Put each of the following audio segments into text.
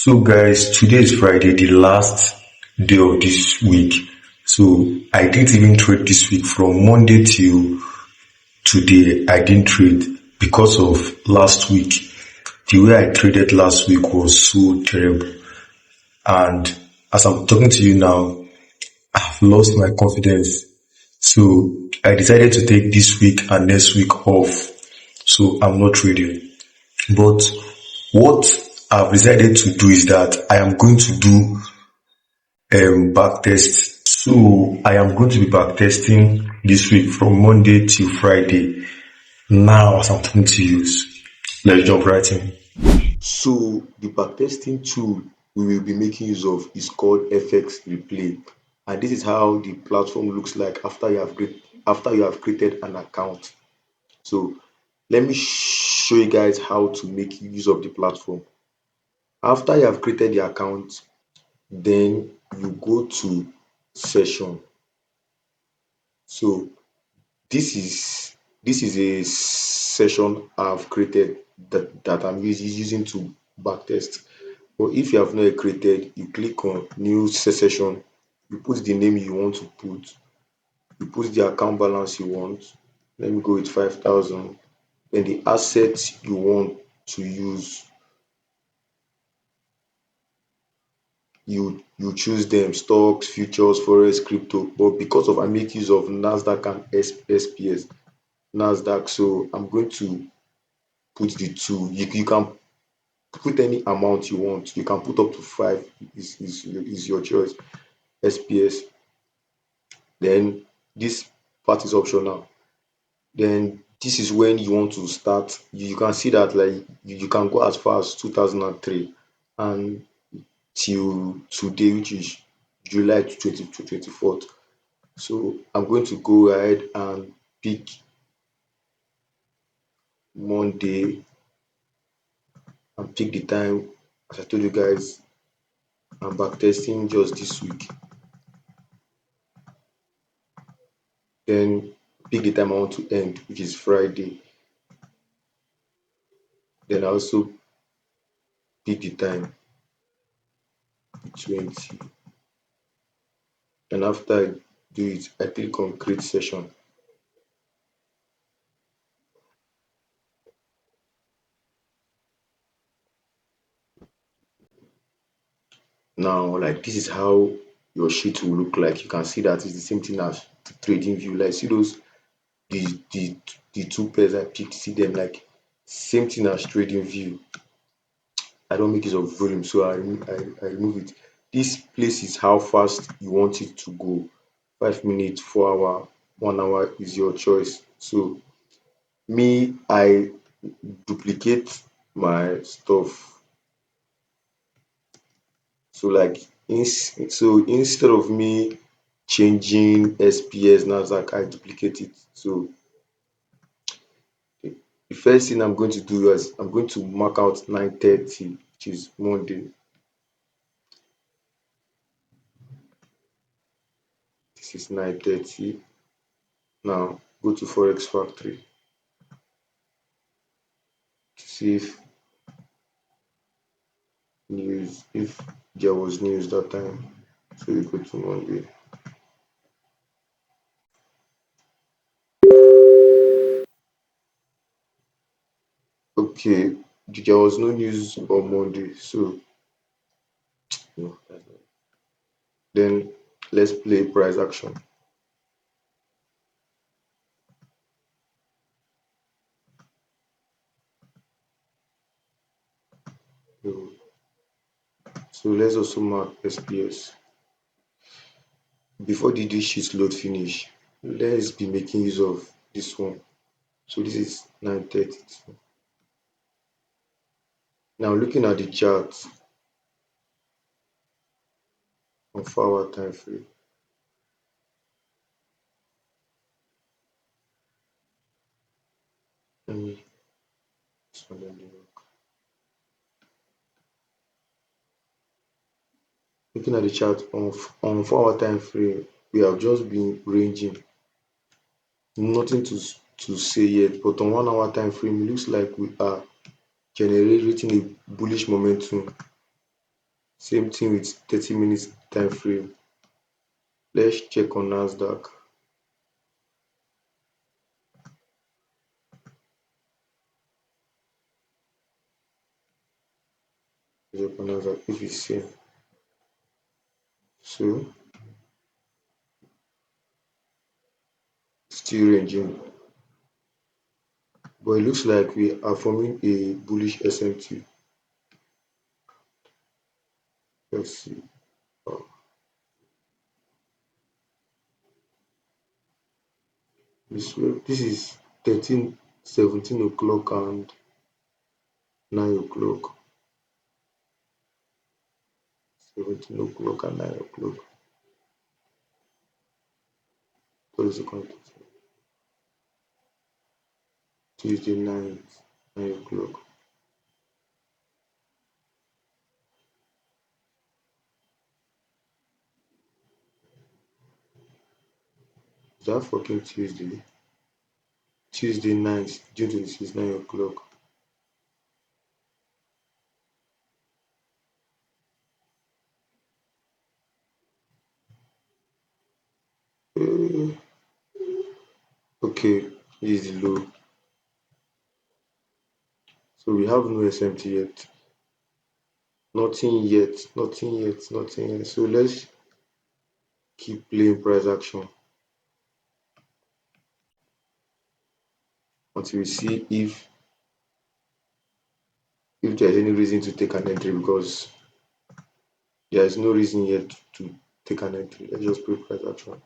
So guys, today is Friday, the last day of this week. So I didn't even trade this week from Monday till today. I didn't trade because of last week. The way I traded last week was so terrible. And as I'm talking to you now, I've lost my confidence. So I decided to take this week and next week off. So I'm not trading. But what I've decided to do is that I am going to do back test. So I am going to be back testing this week from Monday till Friday. Now as I'm talking to you, let's jump right in. So the backtesting tool we will be making use of is called FX Replay, and this is how the platform looks like after you have created an account. So let me show you guys how to make use of the platform. After you have created the account, then you go to session. So this is a session I've created that I'm using to backtest. But if you have not created, you click on new session, you put the name you want to put, you put the account balance you want. Let me go with 5,000. Then the assets you want to use, you choose them: stocks, futures, forex, crypto. But because of I make use of Nasdaq and SPS, Nasdaq, so I'm going to put the two. You can put any amount you want. You can put up to five. Is your choice. SPS. Then this part is optional. Then this is when you want to start. You can see that like you can go as far as 2003 and till today, which is July 24th. So I'm going to go ahead and pick Monday and pick the time. As I told you guys, I'm backtesting just this week. Then pick the time I want to end, which is Friday. Then I also pick the time 20. And after I do it, I click on create session. Now, like this is how your sheet will look like. You can see that it's the same thing as the trading view. Like see those the the the two pairs I picked, see them like same thing as trading view. I don't make use of volume, so I remove it. This place is how fast you want it to go. 5 minutes, 4 hour, 1 hour is your choice. So me, I duplicate my stuff. So like so instead of me changing SPS Nasdaq, I duplicate it. So the first thing I'm going to do is I'm going to mark out 9:30, which is Monday. This is 9:30. Now go to Forex Factory to see if there was news that time. So you go to Monday. Okay, there was no news on Monday, so no, that's not. Then let's play price action. So, so let's also mark SPS. Before the dish sheet load finish, let's be making use of this one. So this is 9:30. Now looking at the chart on 4 hour time frame, let me expand on the work. Looking at the chart on 4 hour time frame, we have just been ranging. Nothing to say yet, but on 1 hour time frame, it looks like we are generating a bullish momentum. Same thing with 30 minutes time frame. Let's check on Nasdaq. Check on Nasdaq if it's same. So still ranging, but it looks like we are forming a bullish SMT. Let's see. Oh, this is 17 o'clock and 9 o'clock. 17 o'clock and 9 o'clock. What is the context? Tuesday night, 9 o'clock. Is that fucking Tuesday? Tuesday night, June 26, 9 o'clock. Uh, okay, this is the low. So we have no SMT yet. Nothing yet, nothing yet, nothing yet. So let's keep playing price action until we see if there is any reason to take an entry, because there is no reason yet to take an entry. Let's just play price action.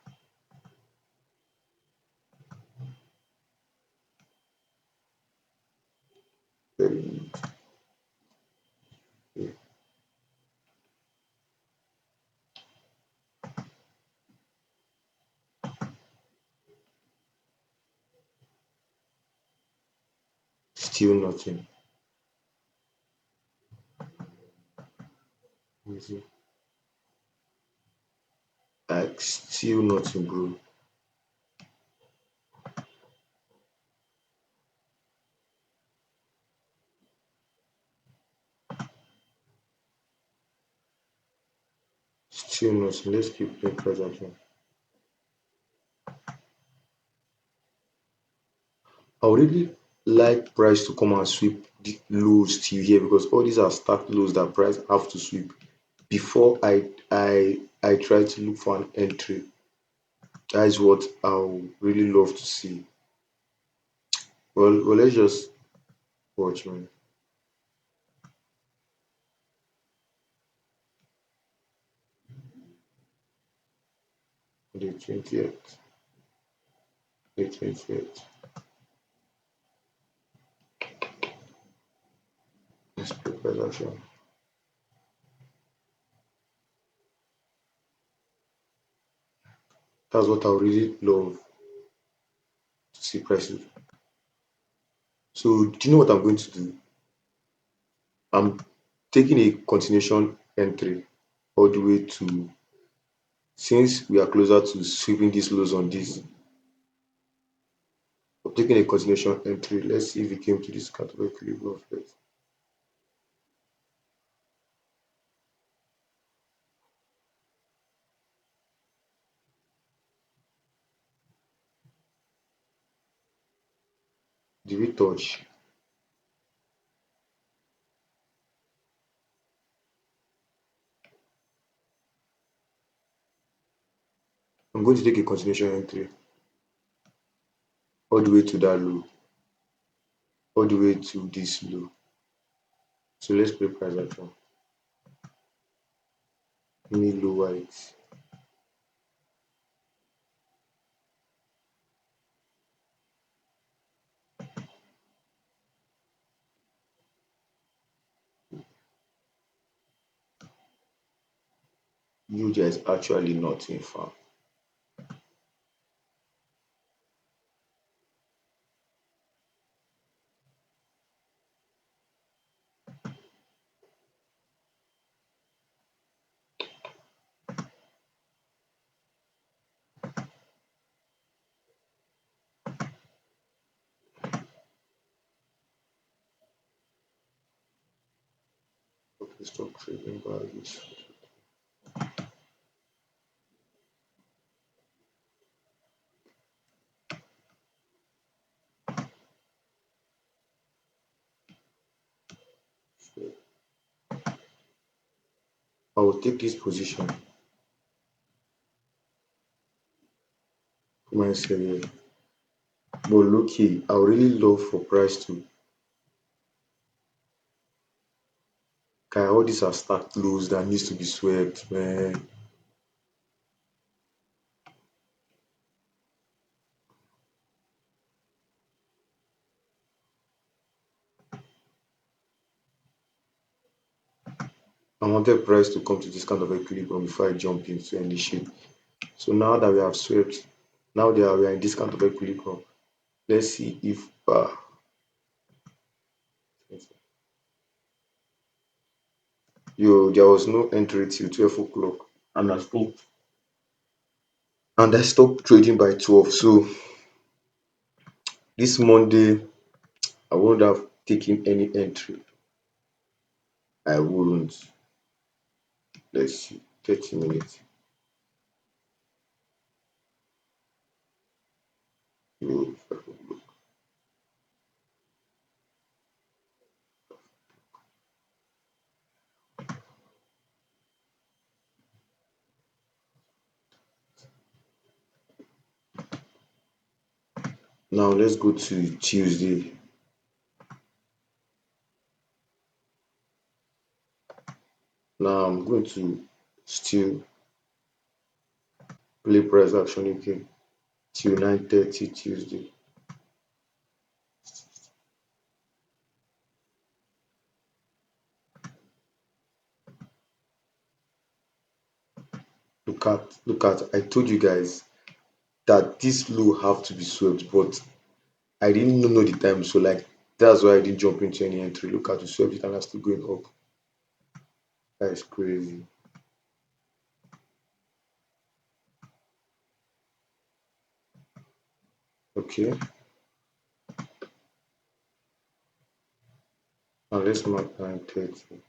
Um, yeah. Still nothing. Easy. Like still nothing, bro. Still nothing. Let's keep playing price action. I would really like price to come and sweep the lows till here, because all these are stacked lows that price have to sweep before I try to look for an entry. That is what I would really love to see. Well, let's just watch, man. The 20th, the 20th. Let's prepare that one. That's what I would really love to see prices. So, do you know what I'm going to do? I'm taking a continuation entry all the way to, since we are closer to sweeping these lows on this, I'm taking a continuation entry. Let's see if we came to this category equilibrium first. Did we touch? I'm going to take a continuation entry all the way to that low, all the way to this low. So let's play price action. Me lower it. You, there is actually nothing far. Okay, stop trading values. So I will take this position for myself here. But look here, I would really love for price to carry all these are stacked lows that needs to be swept, man. I wanted price to come to this kind of equilibrium before I jump into any shit. So now that we have swept, now that we are in this kind of equilibrium, let's see if there was no entry till 12 o'clock, and I stopped trading by 12. So this Monday I wouldn't have taken any entry. I wouldn't. Let's see, 30 minutes. No. Now let's go to Tuesday. Now I'm going to still play price action again till 9:30 Tuesday. Look at I told you guys that this low have to be swept, but I didn't know the time, so like that's why I didn't jump into any entry. Look at the swept it and I'm still going up. That is crazy. Okay, now let's mark 9:30.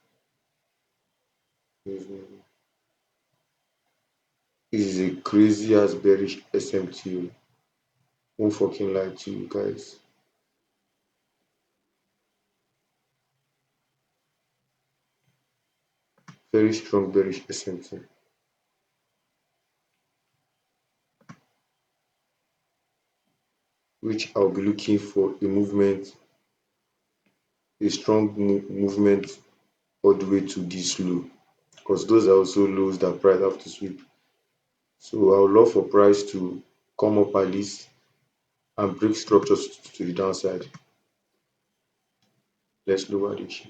This is a crazy ass bearish SMT. Won't fucking lie to you guys. Very strong bearish SMT, which I'll be looking for a movement, a strong movement all the way to this low, because those are also lows that price have to sweep. So I would love for price to come up at least and break structures to the downside. Let's lower this.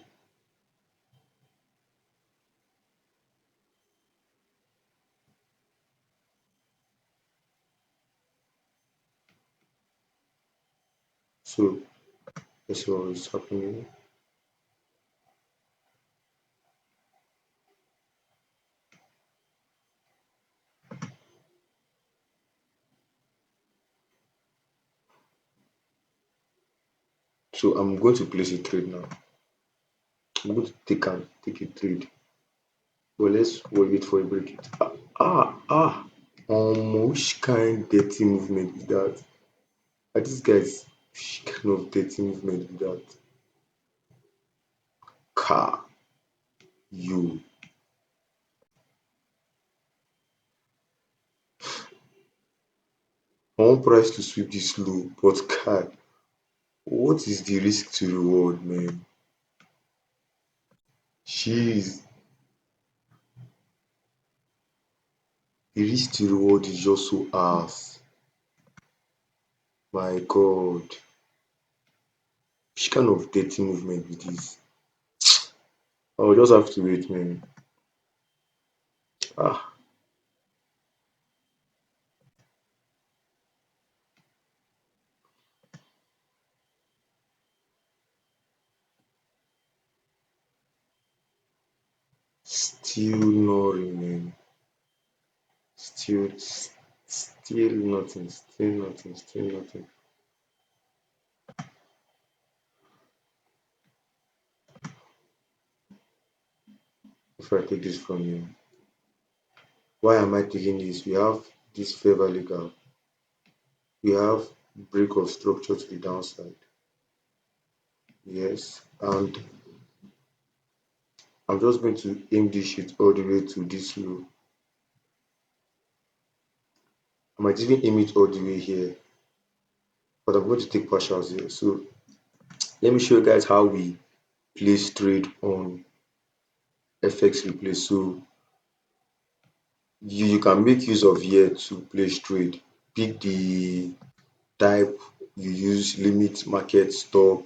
So let's see what is happening. So I'm going to place a trade now. I'm going to take a trade. But let's wait for a break. It. Ah. Which kind dirty movement is that? Are these guys which kind of dirty movement is that? Car you. I want price to sweep this low, but car, what is the risk to reward, man? Jeez, the risk to reward is just so ass. My God, which kind of dirty movement with this? I'll just have to wait, man. Ah, still nothing, man. Still, still nothing. Still nothing. Still nothing. if I take this from you, why am I taking this? We have this fair value gap, we have break of structure to the downside. Yes, and I'm just going to aim this shit all the way to this low. I might even aim it all the way here, but I'm going to take partials here. So let me show you guys how we place trade on FX replay. So you can make use of here to place trade. Pick the type you use, limit, market, stop,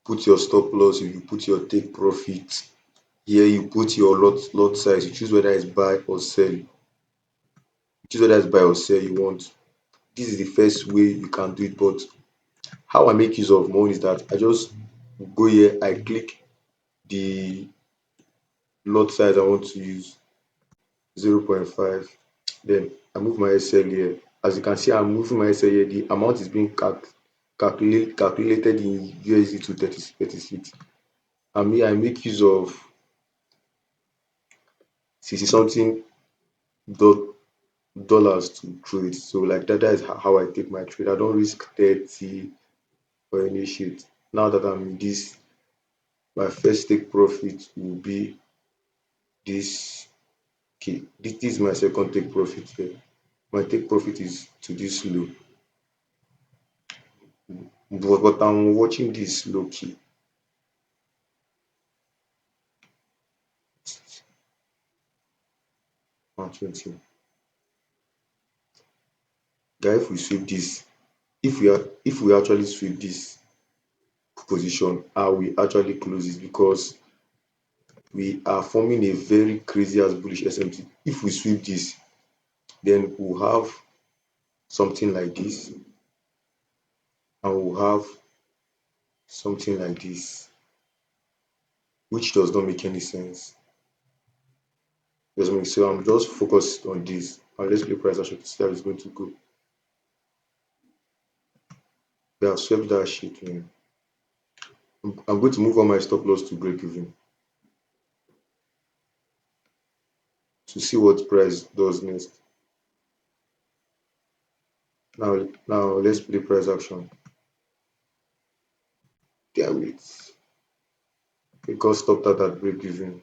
put your stop loss, you put your take profit. Here you put your lot size, you choose whether it's buy or sell. You choose whether it's buy or sell you want. This is the first way you can do it, but how I make use of my own is that I just go here, I click the lot size I want to use, 0.5. Then I move my SL here. As you can see, I'm moving my SL here. The amount is being calculated in USD to 36. And me, I make use of 60 something dollars to trade. So like that is how I take my trade. I don't risk 30 or any shit. Now that I'm in this, my first take profit will be this. Okay, this is my second take profit here. My take profit is to this low, but I'm watching this low key. 120. Guy, if we sweep this, if we actually sweep this position, I will actually close it because we are forming a very crazy as bullish SMT. If we sweep this, then we'll have something like this, and we'll have something like this, which does not make any sense. Doesn't make so I'm just focused on this. And let's play price action to see how it's going to go. We have swept that shit, man. I'm going to move on my stop loss to break even to see what price does next. Now let's play price action. Damn it. It got stopped at break even.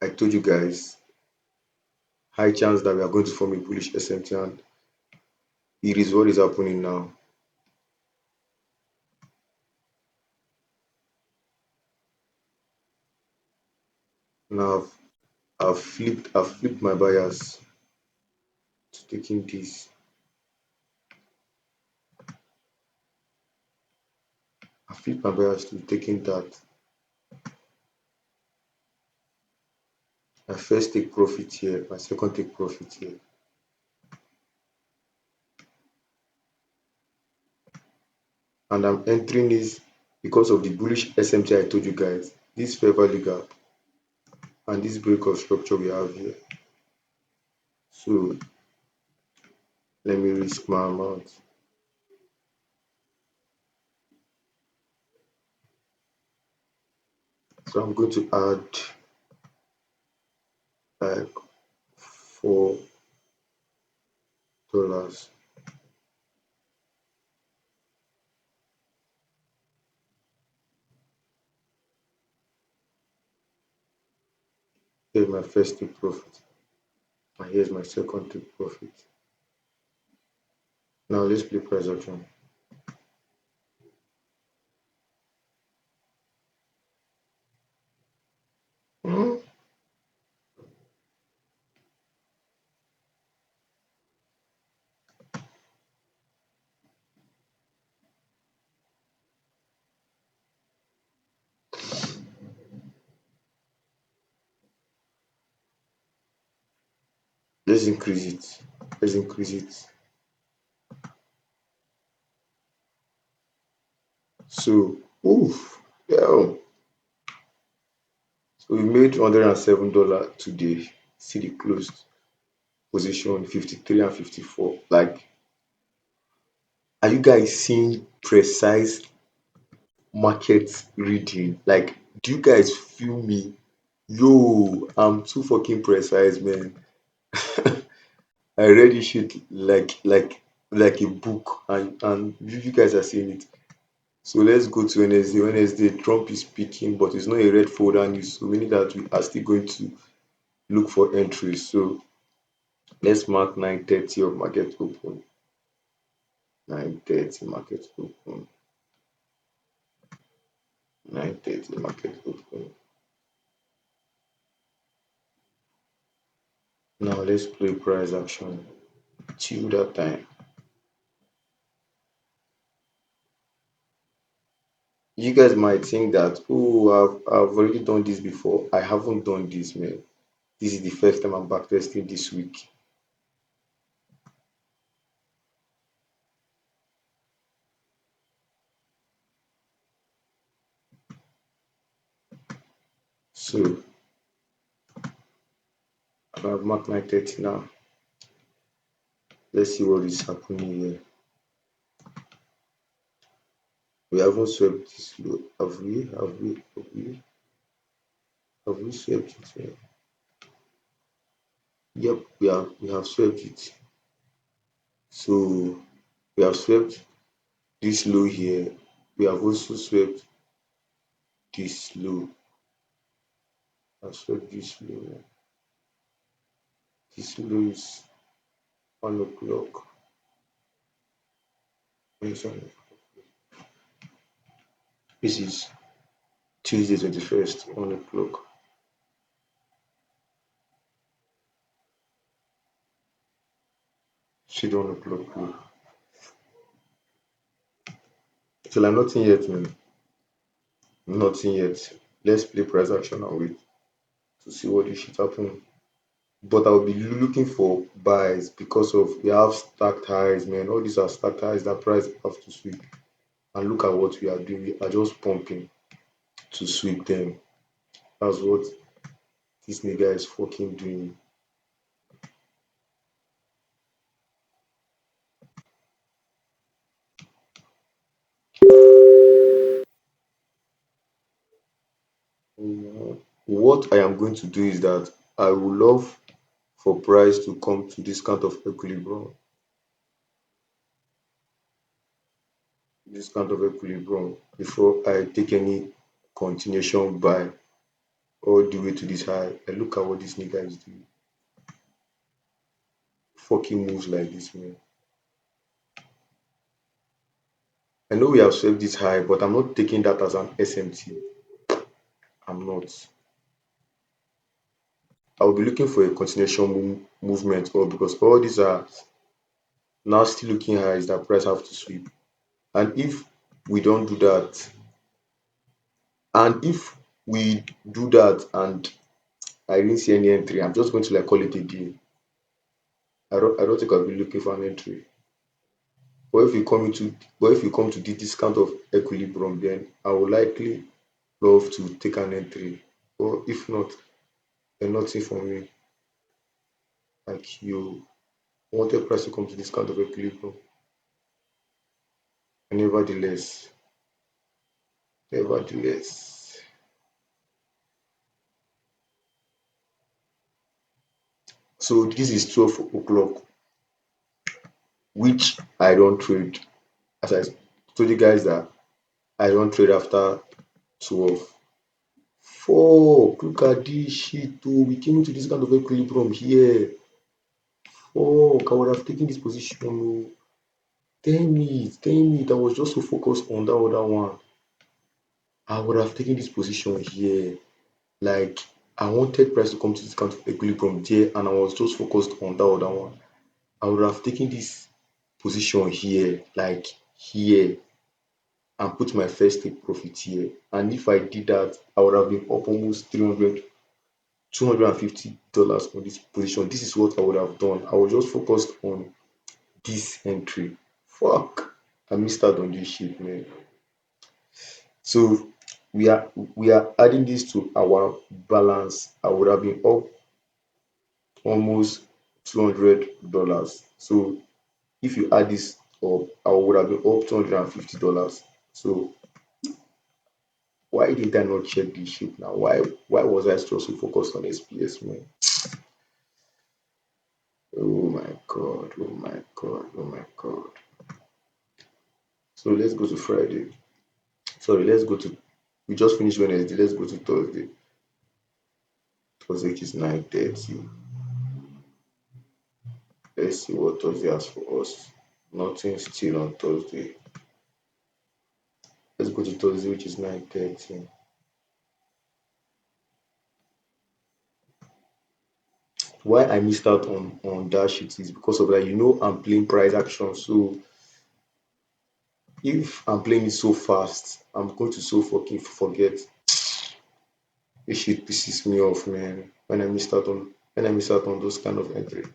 I told you guys, high chance that we are going to form a bullish SMT, and it is what is happening now. Now I've flipped my bias to taking this. I flipped my bias to taking that. My first take profit here, my second take profit here. And I'm entering this because of the bullish SMT I told you guys. This fair value gap and this break of structure we have here. So let me risk my amount. So I'm going to add like $4. Here's my first take profit. And here's my second take profit. Now let's play price action. Hmm? Let's increase it. Let's increase it. So, oof, yeah. So we made $107 today. See the closed position 53 and 54. Like, are you guys seeing precise market reading? Like, Do you guys feel me? Yo, I'm too fucking precise, man. I read this shit like a book, and you guys are seeing it. So let's go to Wednesday. Wednesday, Trump is speaking, but it's not a red folder news, so meaning that we are still going to look for entries. So let's mark 9:30 of market open. 9:30 market open. 9:30 market open. Now let's play price action till that time. You guys might think that, oh, I've already done this before. I haven't done this, man. This is the first time I'm backtesting this week. So I've marked 9:30 now. Let's see what is happening here. We haven't swept this low. Have we? Have we swept it here? Yep, we have swept it. So we have swept this low here. We have also swept this low. I've swept this low. This low is 1 o'clock. This is Tuesday 21st, 1 o'clock. See the 1 o'clock low. Till I'm nothing yet, man. Nothing yet. Let's play price action and wait to see what this shit happen. But I'll be looking for buys because of we have stacked highs, man. All these are stacked highs that price have to sweep. And look at what we are doing. We are just pumping to sweep them. That's what this nigga is fucking doing. What I am going to do is that I would love for price to come to this kind of equilibrium before I take any continuation buy all the way to this high. And look at what this nigga is doing. Fucking moves like this, man. I know we have swept this high, but I'm not taking that as an SMT. I'm not. I'll be looking for a continuation movement or because all these are now still looking high is that price have to sweep. And if we don't do that, and if we do that and I didn't see any entry, I'm just going to like call it a day. I don't think I'll be looking for an entry. But if we come to the discount of equilibrium, then I would likely love to take an entry. Or if not, then nothing for me. Like you wanted price to come to discount of equilibrium. And nevertheless. So this is 12 o'clock, which I don't trade. As I told you guys that I don't trade after 12. Fuck, look at this shit too. We came into this kind of equilibrium here. Fuck, I would have taken this position. Oh. Damn it. I was just so focused on that other one. I would have taken this position here. Like, I wanted price to come to this kind of equilibrium there, and I was just focused on that other one. I would have taken this position here, like here, and put my first take profit here. And if I did that, I would have been up almost 300, $250 on this position. This is what I would have done. I was just focused on this entry. Fuck. I missed out on this shit, man. So we are adding this to our balance. I would have been up almost $200. So if you add this up, I would have been up $250. So Why did I not check this shit now? Why was I still so focused on SPS, man? Oh my god, oh my god, oh my god. So let's go to Friday. Sorry, let's go to we just finished Wednesday. Let's go to Thursday. Thursday which is 9:30. Let's see what Thursday has for us. Nothing still on Thursday. Let's go to Thursday, which is 9:30. Why I missed out on that sheet is because of that. I'm playing price action. So if I'm playing it so fast, I'm going to so fucking forget. This shit pisses me off, man. When I miss out on those kind of entry,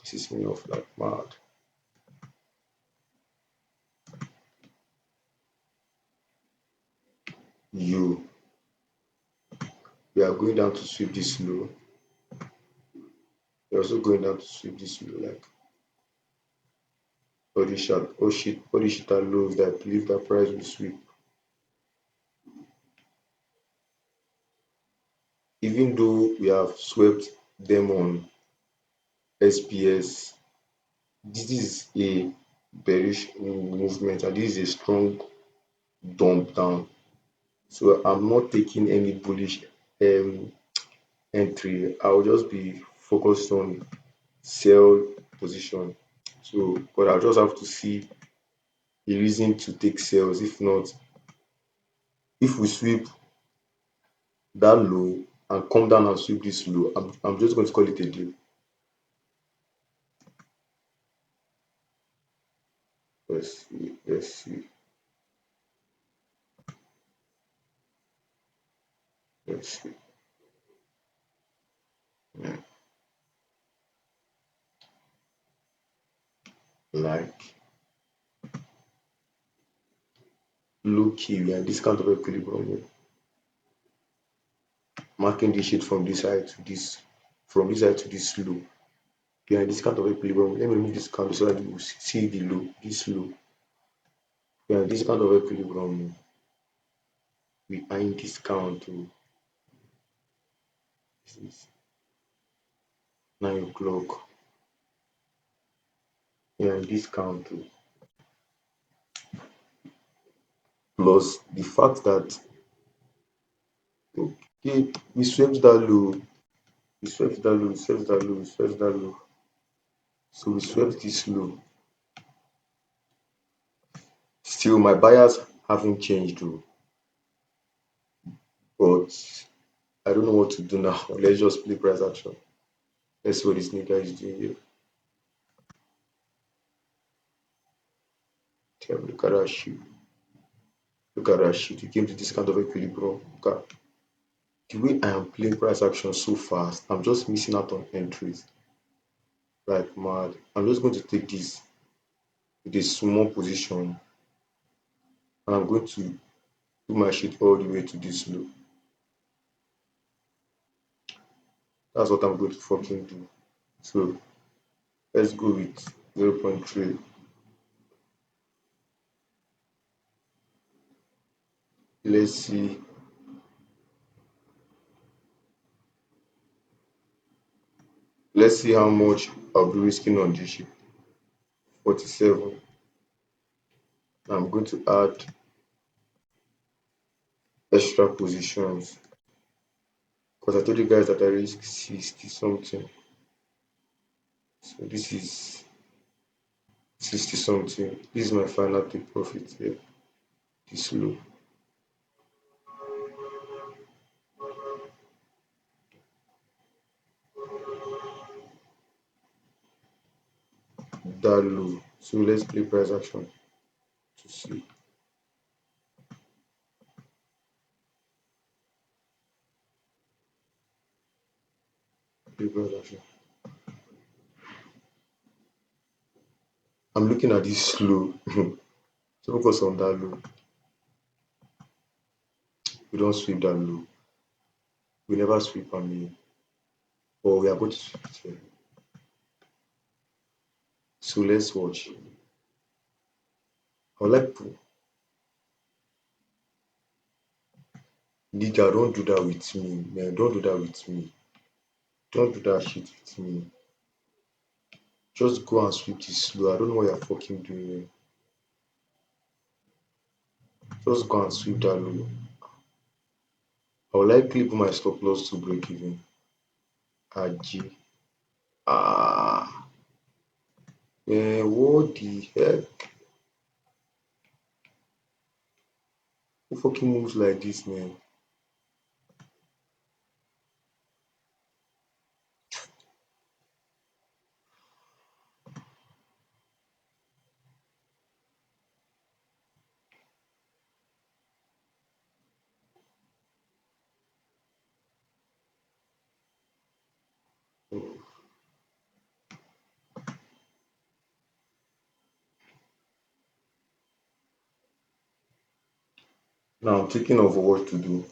pisses me off like mad. You we are going down to sweep this low. We're also going down to sweep this low. Like all this shit are lows that I believe that price will sweep. Even though we have swept them on SPS, this is a bearish movement and this is a strong dump down. So I'm not taking any bullish um, entry. I'll just be focused on sell position. So, but I'll just have to see a reason to take sales. If not, if we sweep that low and come down and sweep this low, I'm just going to call it a deal. Let's see, let's see, let's see. Yeah. Like low key, we are this kind of equilibrium. Marking this shit from this side to this low. We are in this kind of equilibrium. Let me remove this candle so that you will see the low, this low. We are in this kind of equilibrium. We are in this count to this is 9 o'clock. We are in this count to plus the fact that okay, we swept that low, we swept that low, we swept that low, we swept that low. So we swept this low. Still, my buyers haven't changed though, but I don't know what to do now. Let's just play price action. Let's see what this nigga is doing here. Damn, look at that shit. Look at that shit. You came to this kind of equilibrium. Look at the way I am playing price action so fast. I'm just missing out on entries. Like mad. I'm just going to take this with a small position and I'm going to do my shit all the way to this low. That's what I'm going to fucking do. So let's go with 0.3. Let's see. Let's see how much I'll be risking on this shit. 47. I'm going to add extra positions because I told you guys that I risk 60 something. So this is 60 something. This is my final take profit here. This low. That low. So let's play price action to see. Play price action. I'm looking at this low. So focus on that low. We don't sweep that low. We never sweep on me. But we are going to sweep it here. So let's watch. I would like to Nigga, don't do that with me. Man, don't do that with me. Don't do that shit with me. Just go and sweep this slow. I don't know what you're fucking doing here. Just go and sweep that low. I will likely put my stop loss to break even. Aji. Ah, man, what the heck? Who fucking moves like this, man? Now I'm thinking of what to do.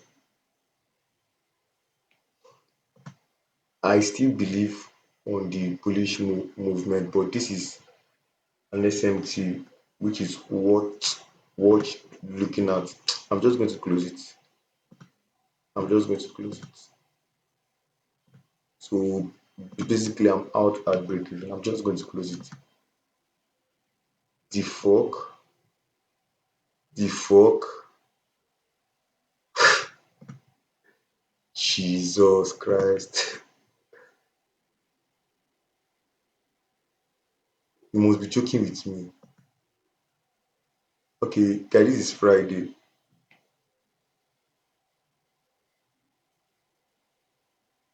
I still believe on the bullish movement, but this is an SMT, which is what looking at. I'm just going to close it. I'm just going to close it. So basically, I'm out at break even. I'm just going to close it. The fuck, the fuck, Jesus Christ! You must be joking with me. Okay, guys, this is Friday.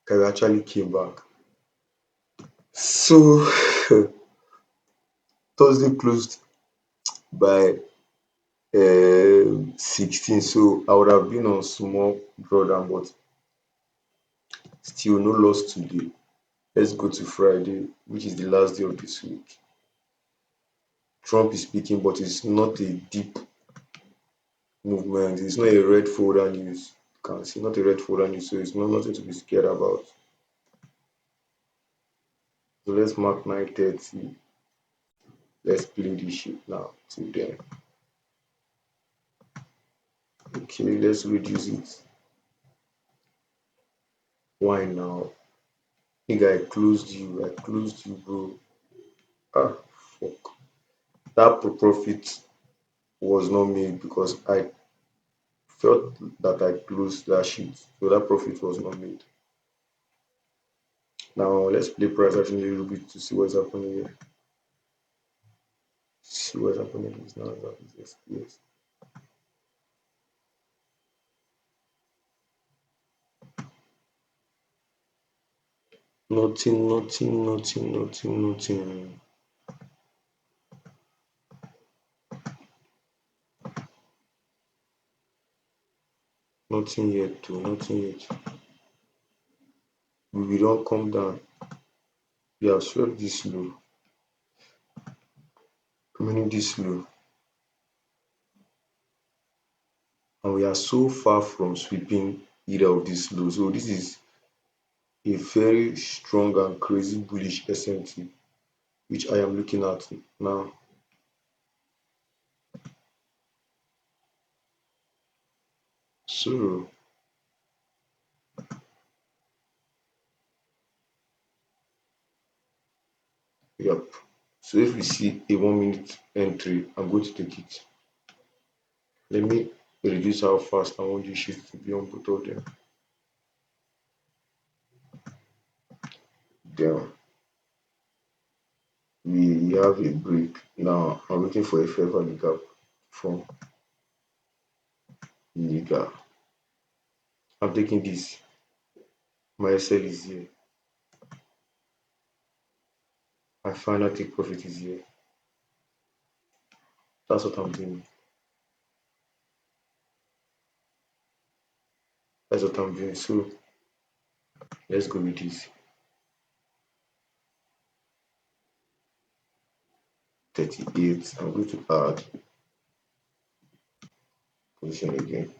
Guys actually came back. So Thursday closed by 16, so I would have been on small drawdown, but still no loss today. Let's go to Friday, which is the last day of this week. Trump is speaking, but it's not a deep movement. It's not a red folder news. You can see, not a red folder news, so it's not nothing to be scared about. So let's mark 9:30. Let's play this shit now till then. Okay, let's reduce it. Why now? I think I closed you. I closed you, bro. Ah, fuck. That profit was not made because I felt that I closed that shit. So that profit was not made. Now let's play price action a little bit to see what's happening here. See what's happening is now that is yes, yes. Nothing, nothing, nothing, nothing, nothing. Nothing yet too, nothing yet. We don't come down. We have swept this low, meaning this low, and we are so far from sweeping either of these lows. So this is a very strong and crazy bullish SMT, which I am looking at now. So, yep. So if we see a 1 minute entry, I'm going to take it. Let me reduce how fast I want this shit to be on both of them. Then we have a break. Now I'm looking for a fair value gap from nigga. I'm taking this. My SL is here. My final take profit is here. That's what I'm doing. That's what I'm doing. So let's go with this. 38. I'm going to add position again.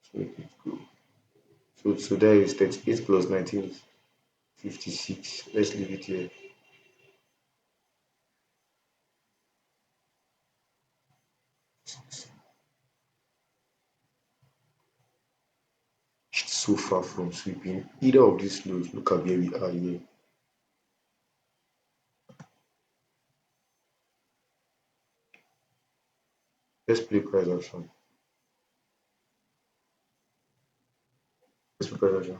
So make it go. So there is 38 plus 19 is 56. Let's leave it here. so far from sweeping either of these lows. Look at where we are here. Let's play price action. Let's play price action.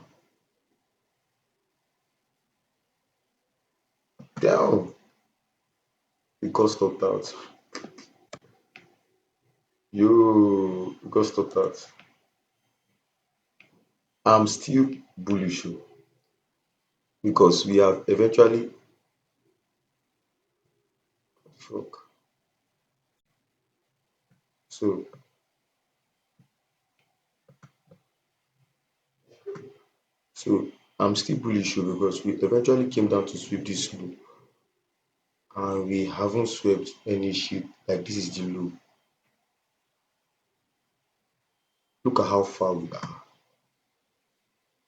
Damn, we got stopped out. Yo, we got stopped out. I'm still bullish because we have eventually fuck. So so I'm still bullish because we eventually came down to sweep this low and we haven't swept any shit. Like this is the low. Look at how far we are.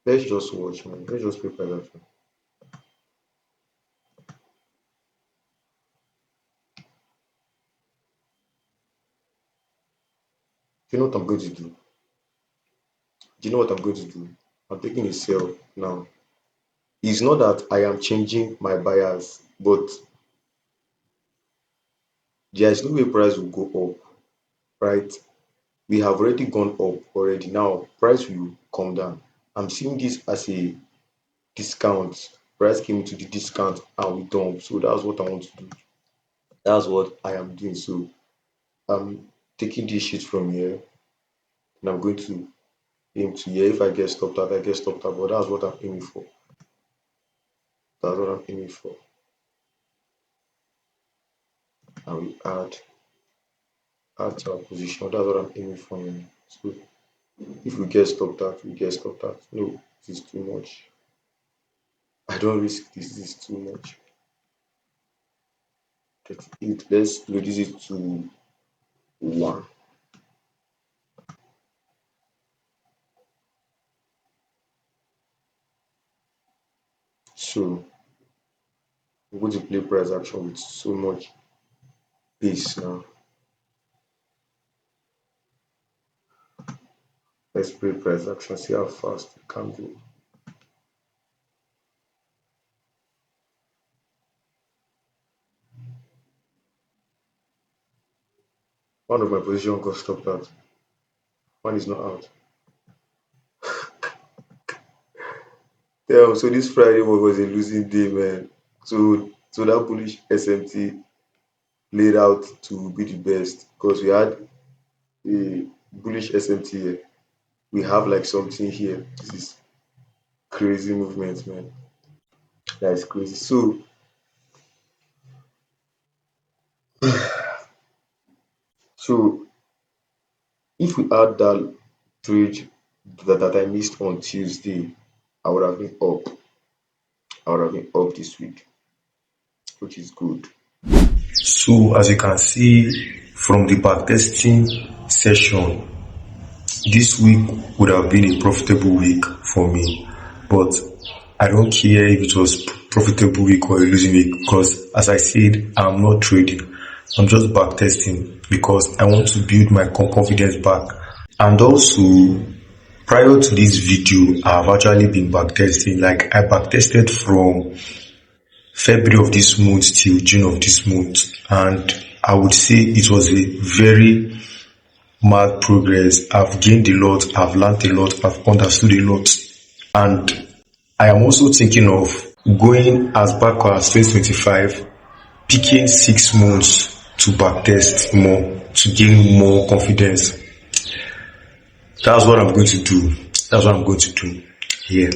Let's just watch, man. Let's just play price action. You know what I'm going to do? Do you know what I'm going to do? I'm taking a sell now. It's not that I am changing my bias, but there is no way price will go up, right? We have already gone up already. Now price will come down. I'm seeing this as a discount. Price came into the discount and we dump. So that's what I want to do. That's what I am doing. So I'm taking this shit from here and I'm going to aim to here. If I get stopped out, I get stopped out. But that's what I'm aiming for. That's what I'm aiming for. And we add to our position. That's what I'm aiming for. So if we get stopped out, we get stopped out. No, this is too much. I don't risk this. This is too much. 38. Let's reduce it to 1. So we're going to play price action with so much pace now. Let's play price action, see how fast we can go. One of my position got stopped out. One is not out. Damn, so this Friday was a losing day, man. So that bullish SMT played out to be the best because we had a bullish SMT here. We have like something here. This is crazy movement, man. That is crazy. So if we add that trade that I missed on Tuesday, I would have been up. I would have been up this week, which is good. So as you can see from the backtesting session, this week would have been a profitable week for me. But I don't care if it was profitable week or a losing week because as I said, I'm not trading. I'm just backtesting because I want to build my confidence back. And also, prior to this video, I've actually been backtesting. Like I backtested from February of this month till June of this month, and I would say it was a very mad progress. I've gained a lot, I've learned a lot, I've understood a lot, and I am also thinking of going as back as 2025, picking 6 months to backtest more, to gain more confidence. That's what I'm going to do. That's what I'm going to do here.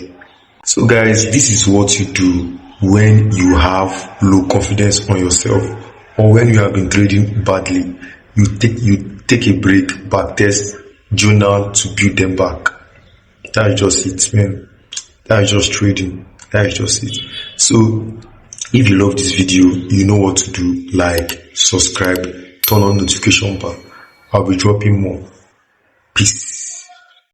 So guys, this is what you do when you have low confidence on yourself or when you have been trading badly. You take a break, backtest, journal to build them back. That is just it, man. That is just trading. That is just it. So if you love this video, you know what to do. Like, subscribe, turn on notification bar. I'll be dropping more. Peace.